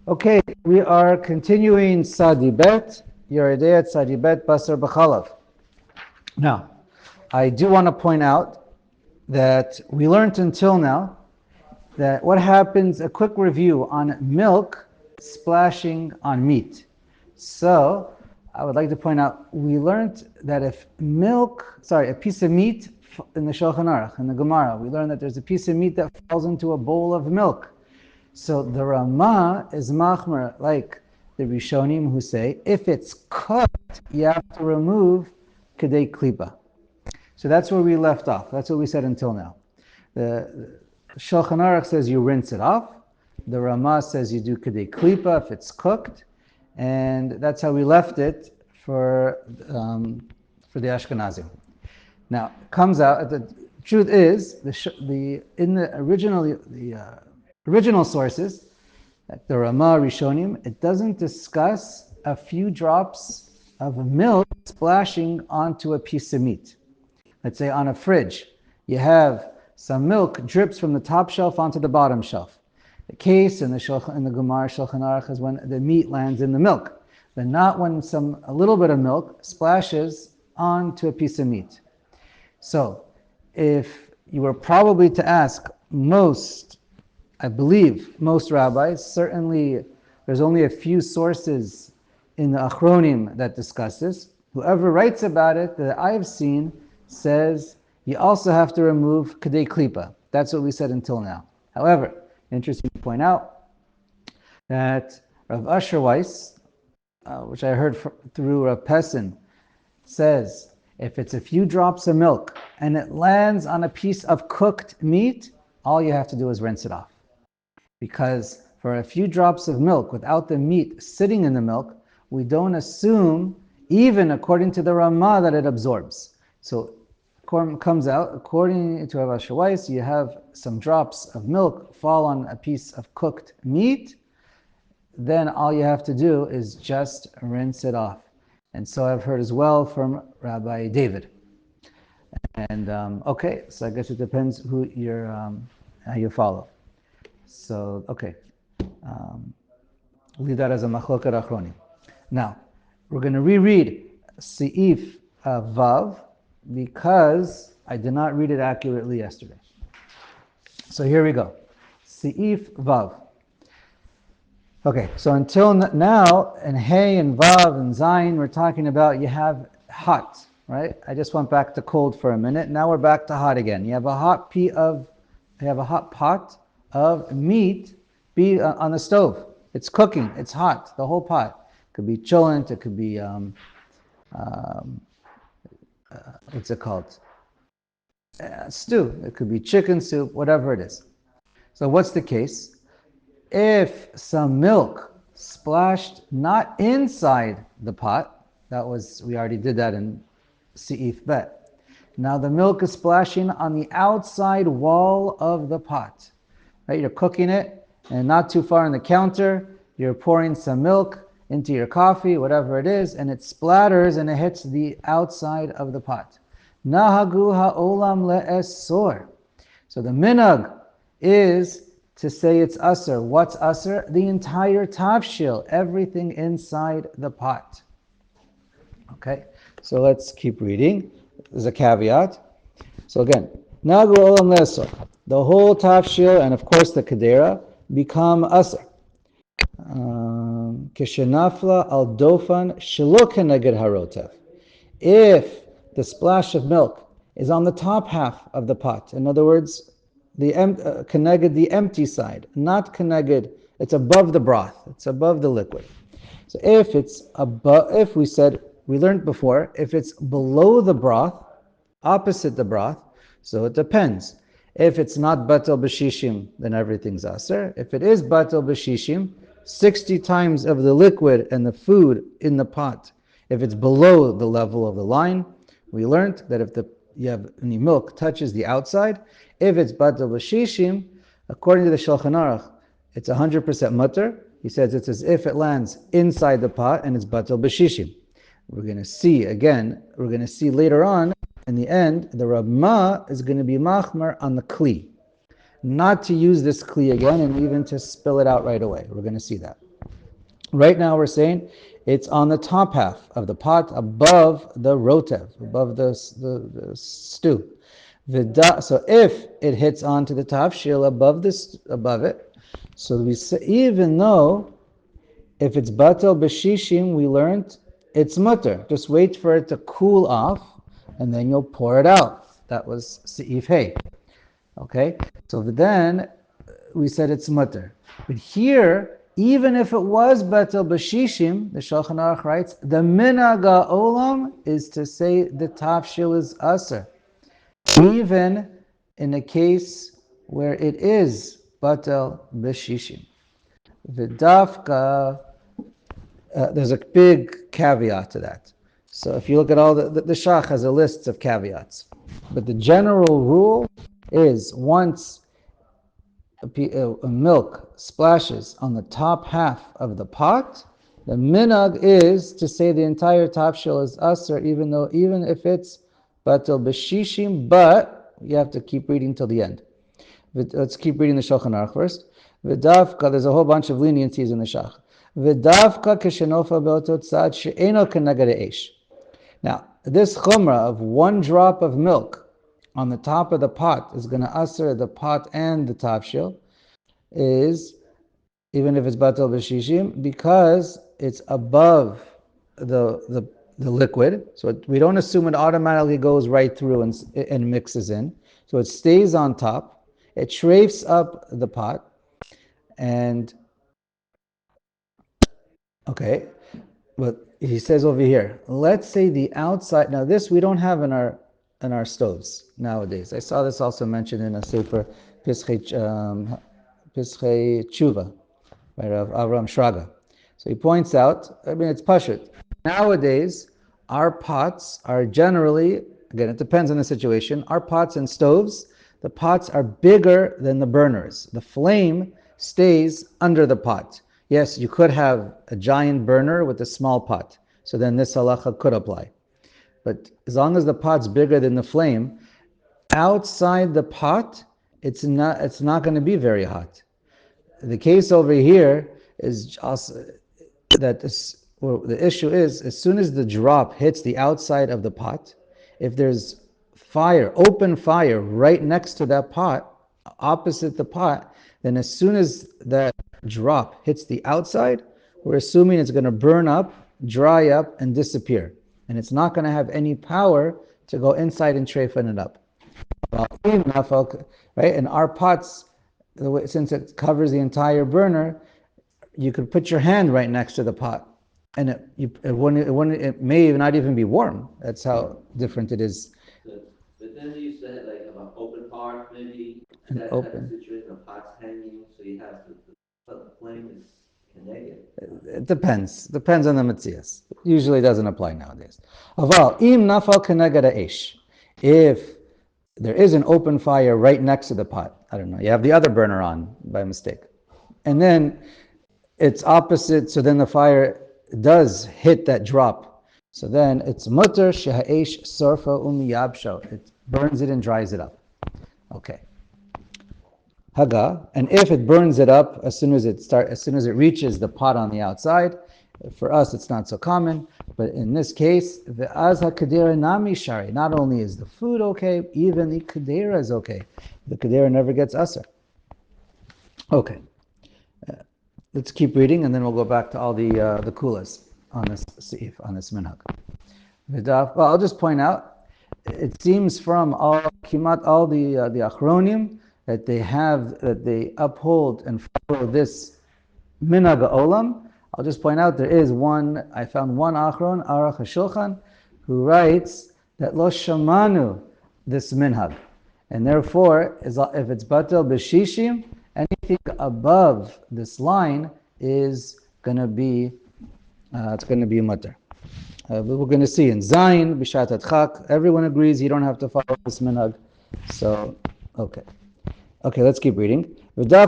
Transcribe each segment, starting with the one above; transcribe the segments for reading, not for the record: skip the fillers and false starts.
Okay, we are continuing Sadi Bet, Yoreh Sadi Bet, Basar B'chalav. Now, I do want to point out that we learned until now that what happens, a quick review on milk splashing on meat. So, I would like to point out, we learned that if a piece of meat in the Shulchan Aruch, in the Gemara, we learned that there's a piece of meat that falls into a bowl of milk. So the Ramah is machmer, like the Rishonim who say, if it's cooked, you have to remove kedei klipa. So that's where we left off. That's what we said until now. The Shulchan Aruch says you rinse it off. The Ramah says you do kedei klipa if it's cooked. And that's how we left it for the Ashkenazim. Now, it comes out, the truth is, in the original sources, like the Ramah Rishonim, it doesn't discuss a few drops of milk splashing onto a piece of meat. Let's say on a fridge, you have some milk drips from the top shelf onto the bottom shelf. The case in the Gemara Shulchan Aruch is when the meat lands in the milk, but not when a little bit of milk splashes onto a piece of meat. So, if you were probably to ask I believe most rabbis, certainly there's only a few sources in the Achronim that discuss this. Whoever writes about it that I've seen says you also have to remove kedei klipa. That's what we said until now. However, interesting to point out that Rav Asher Weiss, which I heard through Rav Pessin, says if it's a few drops of milk and it lands on a piece of cooked meat, all you have to do is rinse it off. Because for a few drops of milk without the meat sitting in the milk, we don't assume, even according to the Ramah, that it absorbs. So comes out, according to Rav Asher Weiss, you have some drops of milk fall on a piece of cooked meat, then all you have to do is just rinse it off. And so I've heard as well from Rabbi David. And okay, so I guess it depends how you follow. So, okay. Leave that as a machloket achronim. Now, we're going to reread Seif Vav because I did not read it accurately yesterday. So here we go. Seif Vav. Okay, so until now, in Hey and Vav and Zayin, we're talking about you have hot, right? I just went back to cold for a minute. Now we're back to hot again. You have a hot pot of meat on the stove. It's cooking. It's hot. The whole pot. It could be cholent. It could be what's it called? Stew. It could be chicken soup. Whatever it is. So what's the case? If some milk splashed not inside the pot, we already did that in Seif Bet. Now the milk is splashing on the outside wall of the pot. Right? You're cooking it, and not too far on the counter, you're pouring some milk into your coffee, whatever it is, and it splatters and it hits the outside of the pot. Nahagu ha'olam le'esor. So the minhag is to say it's aser. What's aser? The entire tavshil, everything inside the pot. Okay, so let's keep reading. There's a caveat. So again, nagu olam le'asor. The whole tavshil and of course the kedera become aser. Kishenafla al dofan shelo keneged harotev. If the splash of milk is on the top half of the pot, in other words, keneged the empty side, not keneged, it's above the broth, it's above the liquid. So if it's above, we learned before, if it's below the broth, opposite the broth, so it depends. If it's not batel b'shishim, then everything's aser. If it is batel b'shishim, 60 times of the liquid and the food in the pot, if it's below the level of the line, we learned that if any milk touches the outside, if it's batel b'shishim, according to the Shulchan Aruch, it's 100% mutter. He says it's as if it lands inside the pot and it's batel b'shishim. We're going to see later on, in the end, the Ramah is going to be machmer on the kli. Not to use this kli again and even to spill it out right away. We're going to see that. Right now we're saying it's on the top half of the pot above the rotev, above the stew. So if it hits onto the tafshil above it, so we say, even though if it's batel b'shishim, we learned it's mutter. Just wait for it to cool off, and then you'll pour it out. That was seif hey. Okay, so then we said it's mutter. But here, even if it was batel b'shishim, the Shulchan Aruch writes, the minhag olam is to say the tafshil is aser, even in a case where it is batel b'shishim. V'dafka, there's a big caveat to that. So if you look at all the Shach has a list of caveats. But the general rule is once a milk splashes on the top half of the pot, the minhag is to say the entire top shell is aser, even if it's batel b'shishim, but you have to keep reading till the end. Let's keep reading the Shulchan Aruch first. V'dafka, there's a whole bunch of leniencies in the Shach. V'dafka k'shenofa be'otot tzad she'eno k'neged eish. Now, this chumrah of one drop of milk on the top of the pot is going to aser the pot and the tafshil, is even if it's batel b'shishim, because it's above the liquid. So we don't assume it automatically goes right through and mixes in. So it stays on top. It shrafes up the pot, and okay, but he says over here, let's say the outside. Now this we don't have in our stoves nowadays. I saw this also mentioned in a sefer Pischei Tshuva, right, of Avram Shraga. So he points out, it's pashut. Nowadays, our pots are generally, again, it depends on the situation, our pots and stoves, the pots are bigger than the burners. The flame stays under the pot. Yes, you could have a giant burner with a small pot. So then this halacha could apply. But as long as the pot's bigger than the flame, outside the pot, it's not going to be very hot. The case over here is also that the issue is, as soon as the drop hits the outside of the pot, if there's open fire right next to that pot, opposite the pot, then as soon as that drop hits the outside, we're assuming it's going to burn up, dry up, and disappear. And it's not going to have any power to go inside and treifin it up. Right? And our pots, since it covers the entire burner, you could put your hand right next to the pot, and it may not even be warm. That's how different it is. But then you said like about open heart, maybe That open. Type of situation of pots hanging, so you have the flame is connected. It depends on the metzias. Usually doesn't apply nowadays. Aval im nafal keneged ha'esh. If there is an open fire right next to the pot, I don't know, you have the other burner on by mistake, and then it's opposite, so then the fire does hit that drop. So then it's mutter sheha'esh sorfa umiyabsho. It burns it and dries it up. Okay. Haga, and if it burns it up as soon as it reaches the pot on the outside, for us it's not so common, but in this case, the azha kadera nami shari. Not only is the food okay, even the kadera is okay. The kadera never gets aser. Okay. Let's keep reading, and then we'll go back to all the kulas on this seif, on this minhag. Well, I'll just point out, it seems from kimat all the achronim that they uphold and follow this minhag olam. I'll just point out I found one achron, Aruch Shulchan, who writes that lo shamanu this minhag, and therefore, if it's batel b'shishim, anything above this line is going to be mutter. We're going to see in Zayin, Bishat Adchak, everyone agrees you don't have to follow this minhag. So, okay, let's keep reading. Now,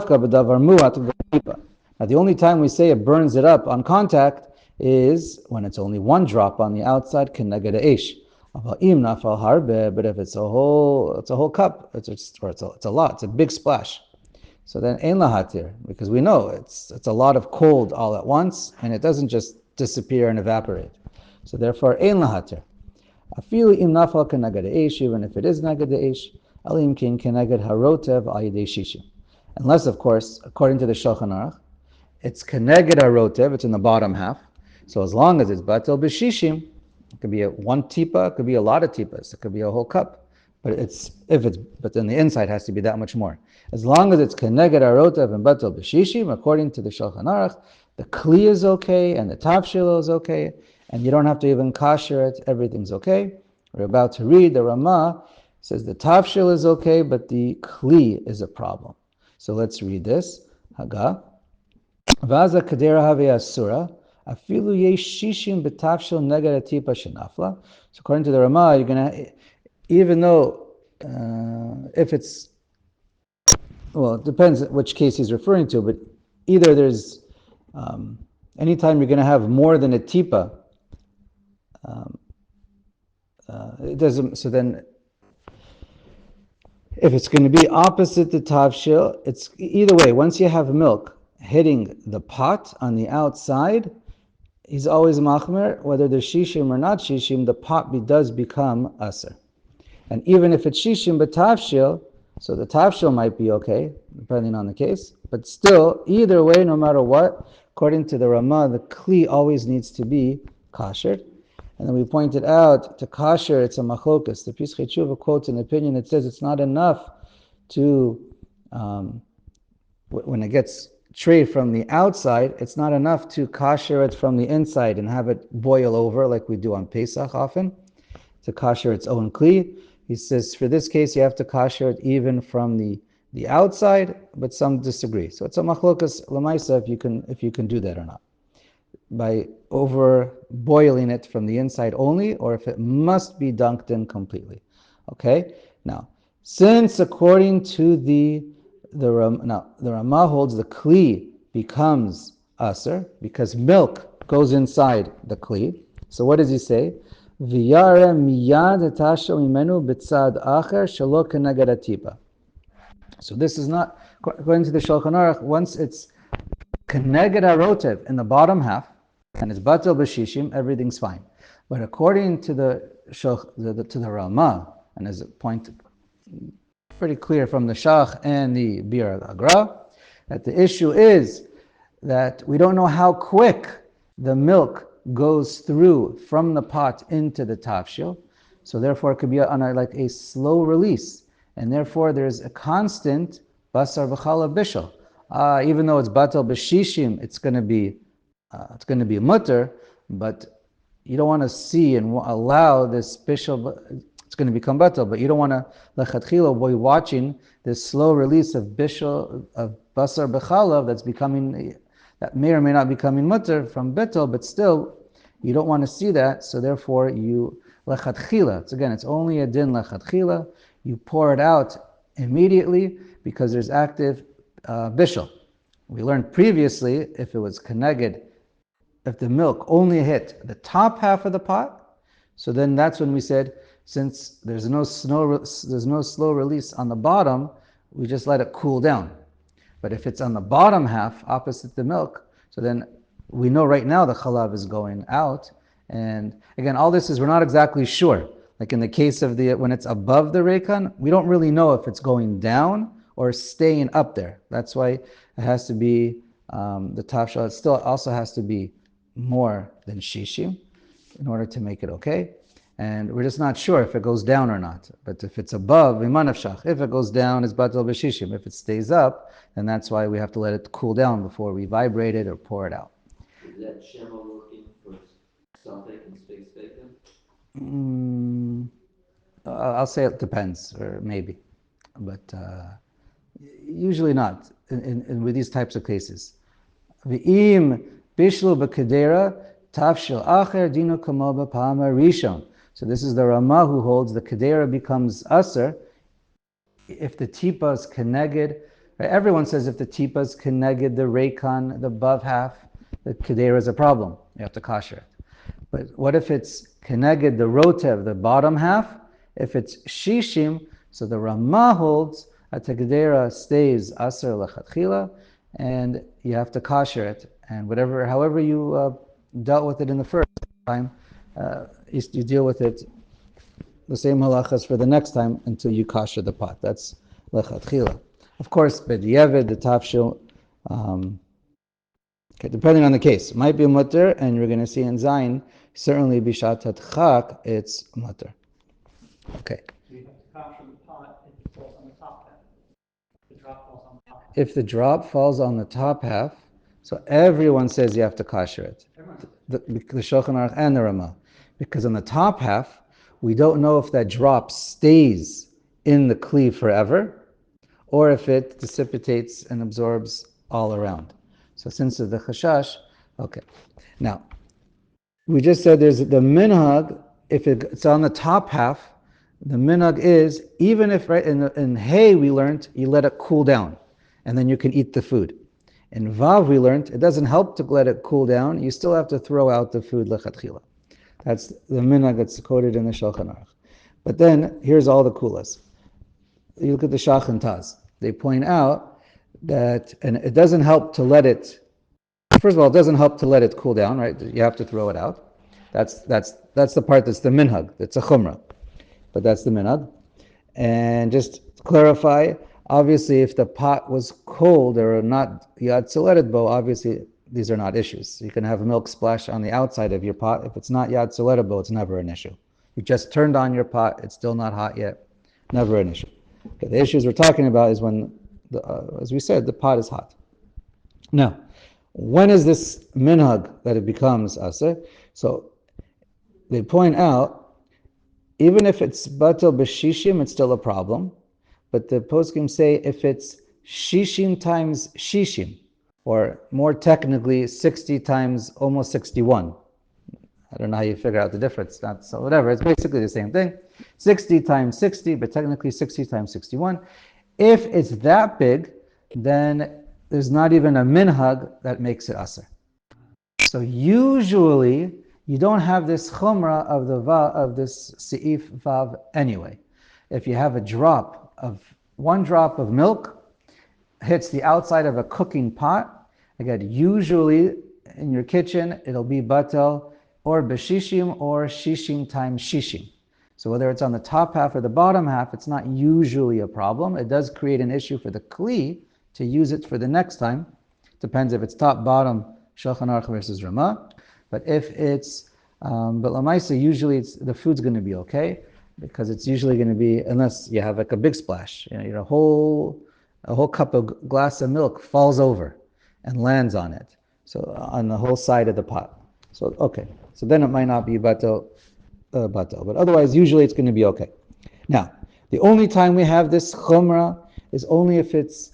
the only time we say it burns it up on contact is when it's only one drop on the outside, keneged eish. But if it's a whole cup, it's a lot, it's a big splash. So then ein lahatir, because we know it's a lot of cold all at once, and it doesn't just disappear and evaporate. So therefore ein lahatir. Afilu im nafal keneged eish, even if it is neged eish, alim kin keneged harotev al yedei shishim. Unless, of course, according to the Shulchan Aruch, it's keneged harotev, it's in the bottom half. So as long as it's batel b'shishim, it could be one tipa, it could be a lot of tipas, it could be a whole cup. But then the inside has to be that much more. As long as it's keneged harotev and batel b'shishim, according to the Shulchan Aruch, the kli is okay and the tafshil is okay, and you don't have to even kasher it. Everything's okay. We're about to read the Ramah says the tafshil is okay, but the kli is a problem. So let's read this. Haga. Vaza kadera have asura. Afilu yesh shishim betafshil neged atipa shenafla. So according to the Ramah, you're gonna, even though if it's, well, it depends which case he's referring to, but either there's anytime you're going to have more than a tipa, it doesn't. So then, if it's going to be opposite the tavshil, it's either way. Once you have milk hitting the pot on the outside, he's always machmer. Whether there's shishim or not shishim, the pot does become aser. And even if it's shishim but tavshil, so the tavshil might be okay, depending on the case. But still, either way, no matter what, according to the Ramah, the kli always needs to be kasher. And then we pointed out, to kasher, it's a machlokas. The Pischei Tshuva quotes an opinion that says it's not enough to, when it gets trade from the outside, it's not enough to kasher it from the inside and have it boil over like we do on Pesach often, to kasher its own kli. He says, for this case, you have to kasher it even from the outside, but some disagree. So it's a machlokas lamaisa if you can do that or not, by over boiling it from the inside only, or if it must be dunked in completely. Okay. Now, since according to the Ramah holds the kli becomes aser because milk goes inside the kli. So what does he say? V'yare miyad etashel imenu b'tzad acher shelo keneged atipa. So this is not, according to the Shulchan Aruch, once it's keneged harotev in the bottom half, and it's batel b'shishim, everything's fine. But according to the Ramah, and as a point pretty clear from the Shach and the Bir al-Agra, that the issue is that we don't know how quick the milk goes through from the pot into the tafshil, so therefore it could be on like a slow release, and therefore there's a constant basar v'chala bishul. Even though it's batel b'shishim, it's going to be mutter, but you don't want to see and allow this bishul. It's going to become batel, but you don't want to lechatchila be watching this slow release of bishul of basar b'chalav that may or may not be becoming mutter from betel, but still you don't want to see that. So therefore you lechatchila. It's only a din lechatchila. You pour it out immediately because there's active bishul. We learned previously if it was keneged, if the milk only hit the top half of the pot, so then that's when we said, since there's no slow release on the bottom, we just let it cool down. But if it's on the bottom half, opposite the milk, so then we know right now the chalav is going out. And again, all this is, we're not exactly sure. Like in the case of when it's above the rekan, we don't really know if it's going down or staying up there. That's why it has to be the tafshil. It still also has to be more than shishim in order to make it okay. And we're just not sure if it goes down or not. But if it's above, imanavshach, if it goes down, it's batel b'shishim. If it stays up, then that's why we have to let it cool down before we vibrate it or pour it out. Is that Shema working for Safek and Space Bacon? I'll say it depends, or maybe. But usually not with these types of cases. V'im bishlu b'kedera tafshil acher dinu kamo b'pama rishon. So this is the Ramah who holds the kedera becomes aser if the tipa is keneged. Right? Everyone says if the tipa is keneged, the rekan, the above half, the kedera is a problem. You have to kasher it. But what if it's keneged, the rotev, the bottom half? If it's shishim, so the Ramah holds A tegdera stays aser lechatchila, and you have to kosher it. And however you dealt with it in the first time, you deal with it the same halachas for the next time until you kosher the pot. That's lechatchila. Of course, b'diavad, the tafshil, okay, depending on the case, it might be mutter, and you're going to see in Zayin, certainly bishat chak, it's mutter. Okay. So you have to capture the pot if it falls on the top half. The drop falls on the top half. If the drop falls on the top half, so everyone says you have to kosher it. The Shulchan Aruch and the Ramah. Because on the top half, we don't know if that drop stays in the kli forever, or if it dissipates and absorbs all around. So since it's the chashash, okay. Now, we just said there's the minhag, if it's on the top half, the minhag is, even if, right, in hay we learned, you let it cool down, and then you can eat the food. In vav we learned, it doesn't help to let it cool down, you still have to throw out the food lechatchila. That's the minhag that's quoted in the Shulchan Aruch. But then, here's all the kulas. You look at the Shach and Taz. They point out that, and it doesn't help to let it, first of all, it doesn't help to let it cool down, right? You have to throw it out. That's the part that's the minhag, it's a chumrah. But that's the minhag. And just to clarify, obviously if the pot was cold or not yad tzoleted bo, obviously these are not issues. You can have a milk splash on the outside of your pot. If it's not yad tzoleted bo, it's never an issue. You just turned on your pot, it's still not hot yet, never an issue. Okay, the issues we're talking about is when, as we said, the pot is hot. Now, when is this minhag that it becomes aser? So they point out, even if it's batel b'shishim, it's still a problem. But the poskim say if it's shishim times shishim, or more technically 60 times almost 61. I don't know how you figure out the difference. So whatever, it's basically the same thing. 60 times 60, but technically 60 times 61. If it's that big, then there's not even a minhag that makes it aser. So usually you don't have this chumrah of this seif vav anyway. If you have one drop of milk hits the outside of a cooking pot, again, usually in your kitchen it'll be batel or b'shishim or shishim times shishim. So whether it's on the top half or the bottom half, it's not usually a problem. It does create an issue for the kli to use it for the next time. Depends if it's top, bottom, Shulchan Aruch versus Ramah. But if it's, but lamaisa, usually the food's going to be okay, because it's usually going to be, unless you have like a big splash, a whole cup of glass of milk falls over and lands on it, so on the whole side of the pot. So okay, so then it might not be batel, but otherwise usually it's going to be okay. Now, the only time we have this chumrah is only if it's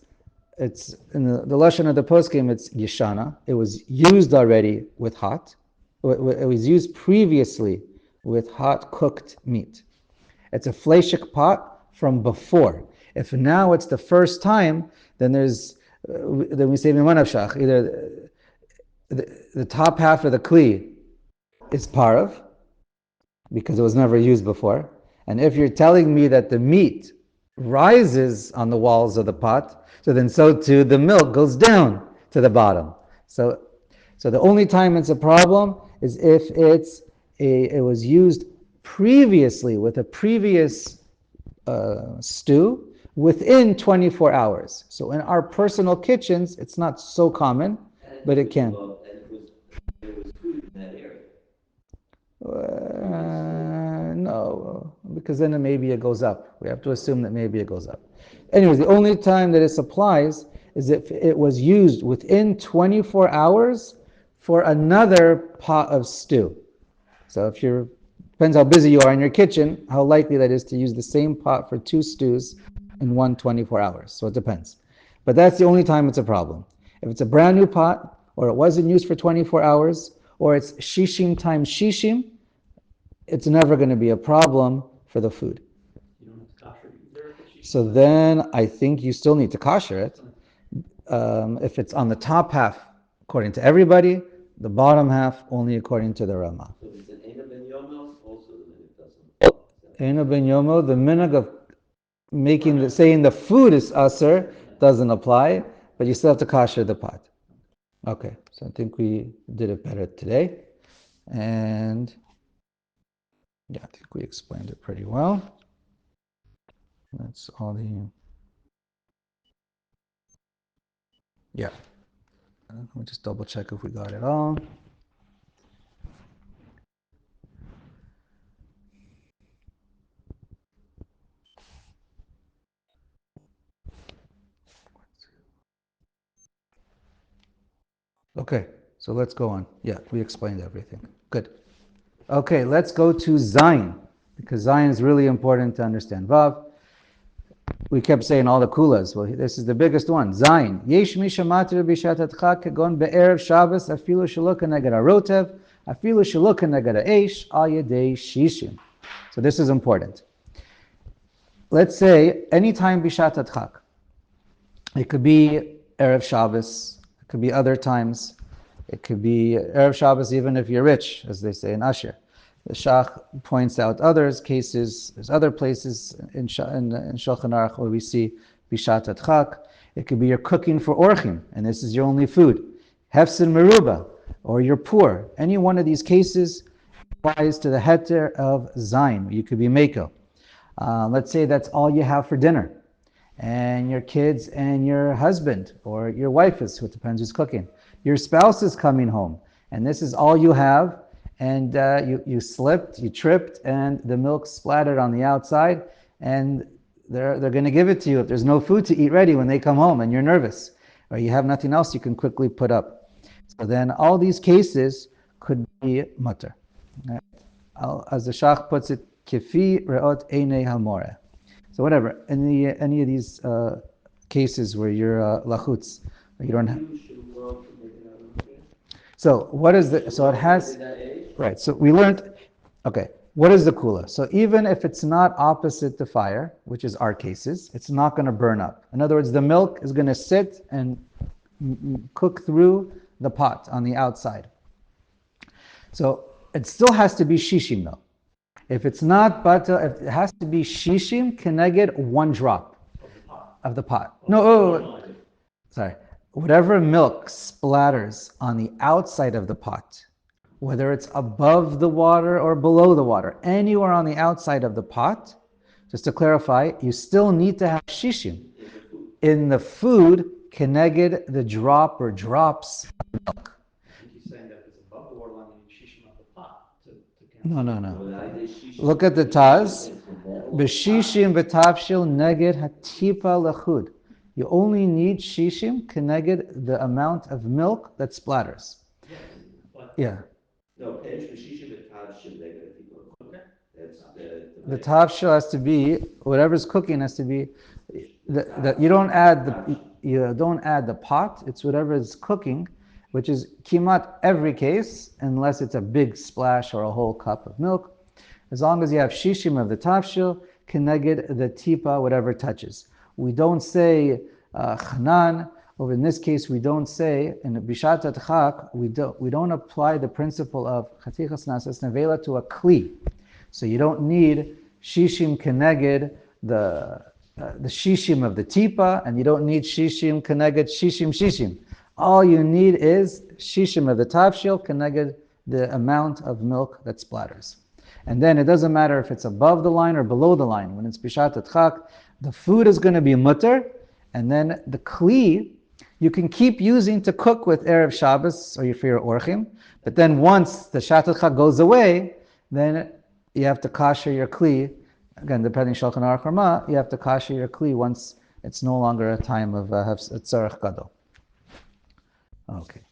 in the lashon of the poskim, it's yeshana. It was used already with hot. It was used previously with hot cooked meat. It's a fleshik pot from before. If now it's the first time, then then we say v'manavshach, either the top half of the kli is parav, because it was never used before. And if you're telling me that the meat rises on the walls of the pot, so too the milk goes down to the bottom. So the only time it's a problem is if it was used previously with a previous stew within 24 hours. So in our personal kitchens, it's not so common, but it can. There was food in that area. No, because then maybe it goes up. We have to assume that maybe it goes up. Anyways, the only time that it applies is if it was used within 24 hours for another pot of stew. So depends how busy you are in your kitchen, how likely that is to use the same pot for two stews in 24 hours. So it depends. But that's the only time it's a problem. If it's a brand new pot, or it wasn't used for 24 hours, or it's shishim times shishim, it's never going to be a problem for the food. You don't have to kosher it either if it's So then I think you still need to kosher it. If it's on the top half, according to everybody, the bottom half only according to the Ramah. So if it's an Eina ben Yomo, also the minute doesn't. Eina ben Yomo, the minhag of saying the food is aser doesn't apply, but you still have to kosher the pot. Okay, so I think we did it better today. And yeah, I think we explained it pretty well. That's all the, yeah. Let me just double check if we got it all. Okay, so let's go on. Yeah, we explained everything. Good. Okay, let's go to Zayin, because Zayin is really important to understand. Vav, we kept saying all the kulas. Well, this is the biggest one. Zayin. Yesh misha matir bishatatcha kegon be'erev Shabbos afilu shelo keneged harotev afilu shelo keneged ha'esh al yedei shishim. So this is important. Let's say anytime bishatatcha. It could be erev Shabbos. It could be other times. It could be erev Shabbos even if you're rich, as they say in Asher. The Shach points out others cases. There's other places in Shulchan Aruch where we see bishat adchak. It could be you're cooking for orchim, and this is your only food. Hefsin meruba, or you're poor. Any one of these cases applies to the heter of zayin. You could be meko. Let's say that's all you have for dinner, and your kids and your husband or your wife is, it depends who's cooking. Your spouse is coming home, and this is all you have. And you slipped, you tripped, and the milk splattered on the outside, and they're going to give it to you if there's no food to eat ready when they come home, and you're nervous, or you have nothing else you can quickly put up. So then all these cases could be mutter. Right? As the Shach puts it, kifi re'ot einei hamoreh. So whatever, any of these cases where you're lachutz, you don't have. So what is the? So it has. Right. So we learned. Okay. What is the kula? So even if it's not opposite the fire, which is our cases, it's not going to burn up. In other words, the milk is going to sit and cook through the pot on the outside. So it still has to be shishim though. If it's not butter, if it has to be shishim, keneged one drop of the pot. No, sorry. Whatever milk splatters on the outside of the pot, whether it's above the water or below the water, anywhere on the outside of the pot, just to clarify, you still need to have shishim in the food, keneged the drop or drops of milk. I think he's saying that if it's above the waterline, you need shishim of the pot to No. Look at the Taz. B'shishim v'tavshil neged hatipa lechud. You only need shishim keneged the amount of milk that splatters. Yes, but Yeah. No, pinch b'shishim v'tavshil negative. okay. That's The tavshil has to be whatever's cooking has to be. That you don't add the pot. It's whatever is cooking, which is kimat every case, unless it's a big splash or a whole cup of milk. As long as you have shishim of the tavshil, keneged the tipa, whatever touches. We don't say chanan, or in this case, we don't say in the bishat adchak, we don't apply the principle of chatichas nasas nevela to a kli. So you don't need shishim keneged the shishim of the tipa, and you don't need shishim keneged shishim. All you need is shishim of the tavshil keneged the amount of milk that splatters. And then it doesn't matter if it's above the line or below the line. When it's bishat adchak, the food is going to be mutter, and then the kli you can keep using to cook with erev Shabbos or for your orchim. But then once the shat adchak goes away, then you have to kasher your kli. Again, depending Shulchan Aruch or Ma, you have to kasher your kli once it's no longer a time of tzarech gadol. Okay,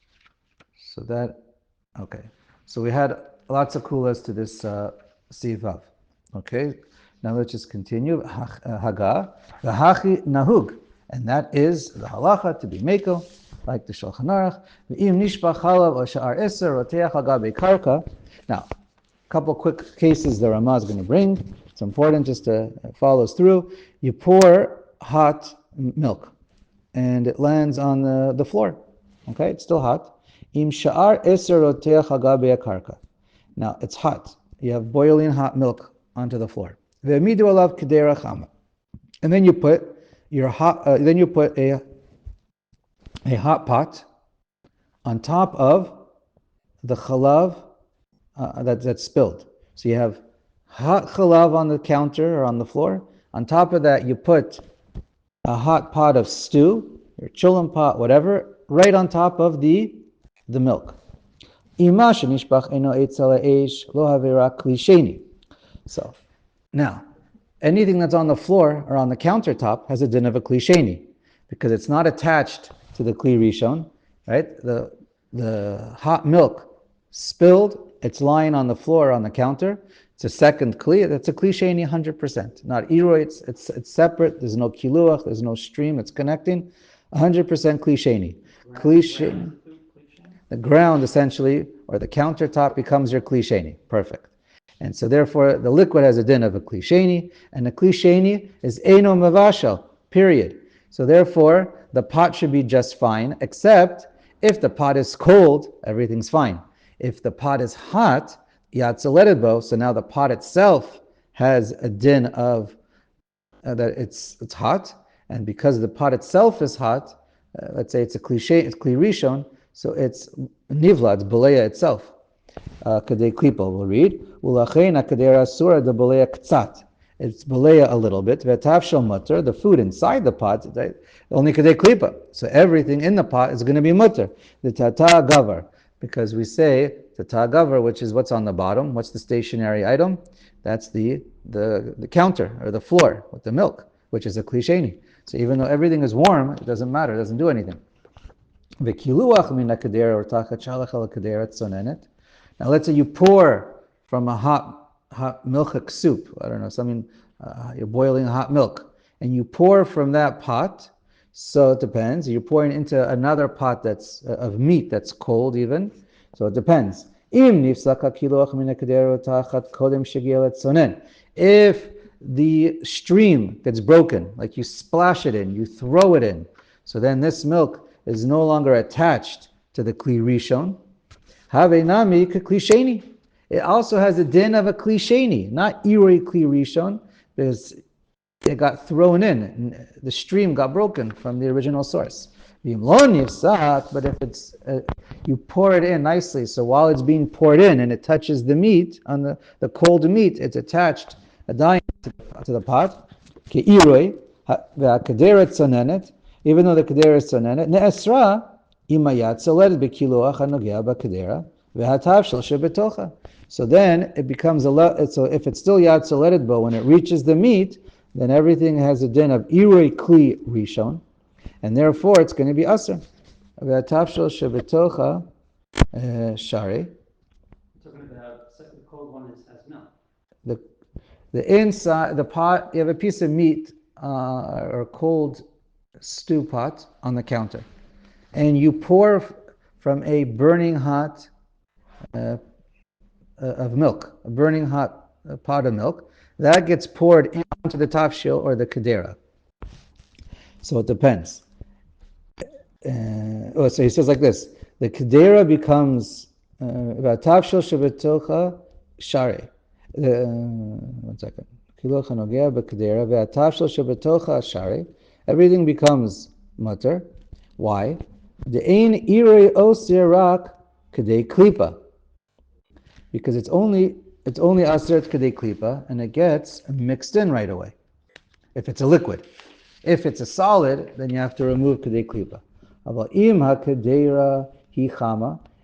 so we had lots of kulas to this sivav. Okay, now let's just continue. Haga, v'hachi nahug, and that is the halacha to be meko, like the Shulchan Aruch. V'im nishbach halav or sha'ar iser roteach hagabe karka. Now, a couple quick cases the Ramah is going to bring. It's important just to follow us through. You pour hot milk, and it lands on the floor. Okay, it's still hot. Im sha'ar iser roteach hagabe karka. Now, it's hot. You have boiling hot milk onto the floor. Ve'midu alav kedera chama. And then you put your hot. Then you put a hot pot on top of the chalav that's spilled. So you have hot chalav on the counter or on the floor. On top of that, you put a hot pot of stew, your cholent pot, whatever, right on top of the milk. So now, anything that's on the floor or on the countertop has a din of a kli sheni, because it's not attached to the kli rishon, right? The hot milk spilled, it's lying on the floor on the counter. It's a second kli. That's a kli sheni 100%. Not iroi. It's separate. There's no kiluach. There's no stream. It's connecting. 100% kli sheni. Kli sheni. The ground essentially, or the countertop, becomes your kli sheni. Perfect. And so therefore, the liquid has a din of a kli sheni, and the kli sheni is eno mavashal. Period. So therefore, the pot should be just fine, except if the pot is cold, everything's fine. If the pot is hot, yatzaledbo, so now the pot itself has a din of that it's hot, and because the pot itself is hot, let's say it's a cliche, it's kli rishon, so it's nivla, it's beleya itself. Kadei klipa, we'll read. Ulachein akadera sura de beleya ktsat. It's beleya a little bit. Vetavshel mutter, the food inside the pot, right? Only kadei klipa. So everything in the pot is going to be mutter. The tata gavar, because we say tata gavar, which is what's on the bottom. What's the stationary item? That's the counter or the floor with the milk, which is a kli sheni. So even though everything is warm, it doesn't matter. It doesn't do anything. V'kiluach min hakadera or tachat shalach al hakadera tzonenet. Now let's say you pour from a hot milchik soup. I don't know, something, you're boiling hot milk. And you pour from that pot, so it depends. You're pouring into another pot that's of meat that's cold even. So it depends. If the stream gets broken, like you splash it in, you throw it in, so then this milk is no longer attached to the kli rishon. Havenami kli sheni. It also has a din of a kli sheni, not iroi kli rishon, because it got thrown in, and the stream got broken from the original source. But if it's you pour it in nicely, so while it's being poured in and it touches the meat, on the cold meat, it's attached a dye to the pot. Ke'iroi ve'akadera tzonenet, even though the kadera is tzonenet, ne'esra imayat soledet bekiloach hanogea b'kadera ve'hatav shel shebetocha. So then it becomes so if it's still yad soledet bo, when it reaches the meat, then everything has a din of iroi kli rishon, and therefore it's going to be aser. Ve'hatav shel shebetocha shari. Talking about the cold one has milk. The inside, the pot, you have a piece of meat or cold stew pot on the counter, and you pour from a burning hot of milk, a burning hot pot of milk, that gets poured into the tafshil or the kadera. So it depends. So he says like this: the kadera becomes tafshil shebetocha shari. One second. Everything becomes mutter. Why? Because it's only aseret kadei klipa, and it gets mixed in right away. If it's a liquid, if it's a solid, then you have to remove kadei klipa.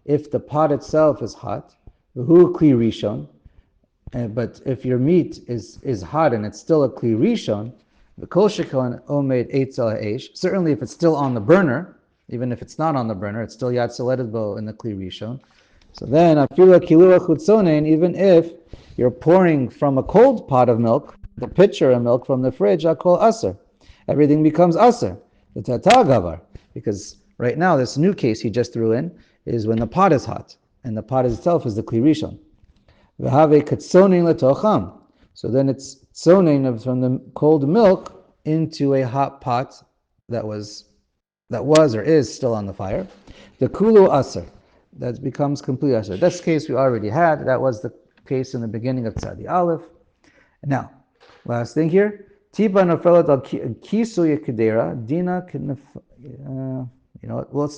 If the pot itself is hot, v'hu kli rishon. But if your meat is hot and it's still a kli rishon, the kol shekon omed eitzel ha'esh. Certainly, if it's still on the burner, even if it's not on the burner, it's still yad soledet bo in the kli rishon. So then, afila kilua chutzonein, even if you're pouring from a cold pot of milk, the pitcher of milk from the fridge, I call aser. Everything becomes aser. The tata gavar, because right now this new case he just threw in is when the pot is hot and the pot itself is the kli rishon. So then it's tzonein from the cold milk into a hot pot that was or is still on the fire. The kulu aser, that becomes complete aser. This case we already had. That was the case in the beginning of Tzadi Aleph. Now, last thing here, Tipa nofelet al kisu yekidera, dina you know what,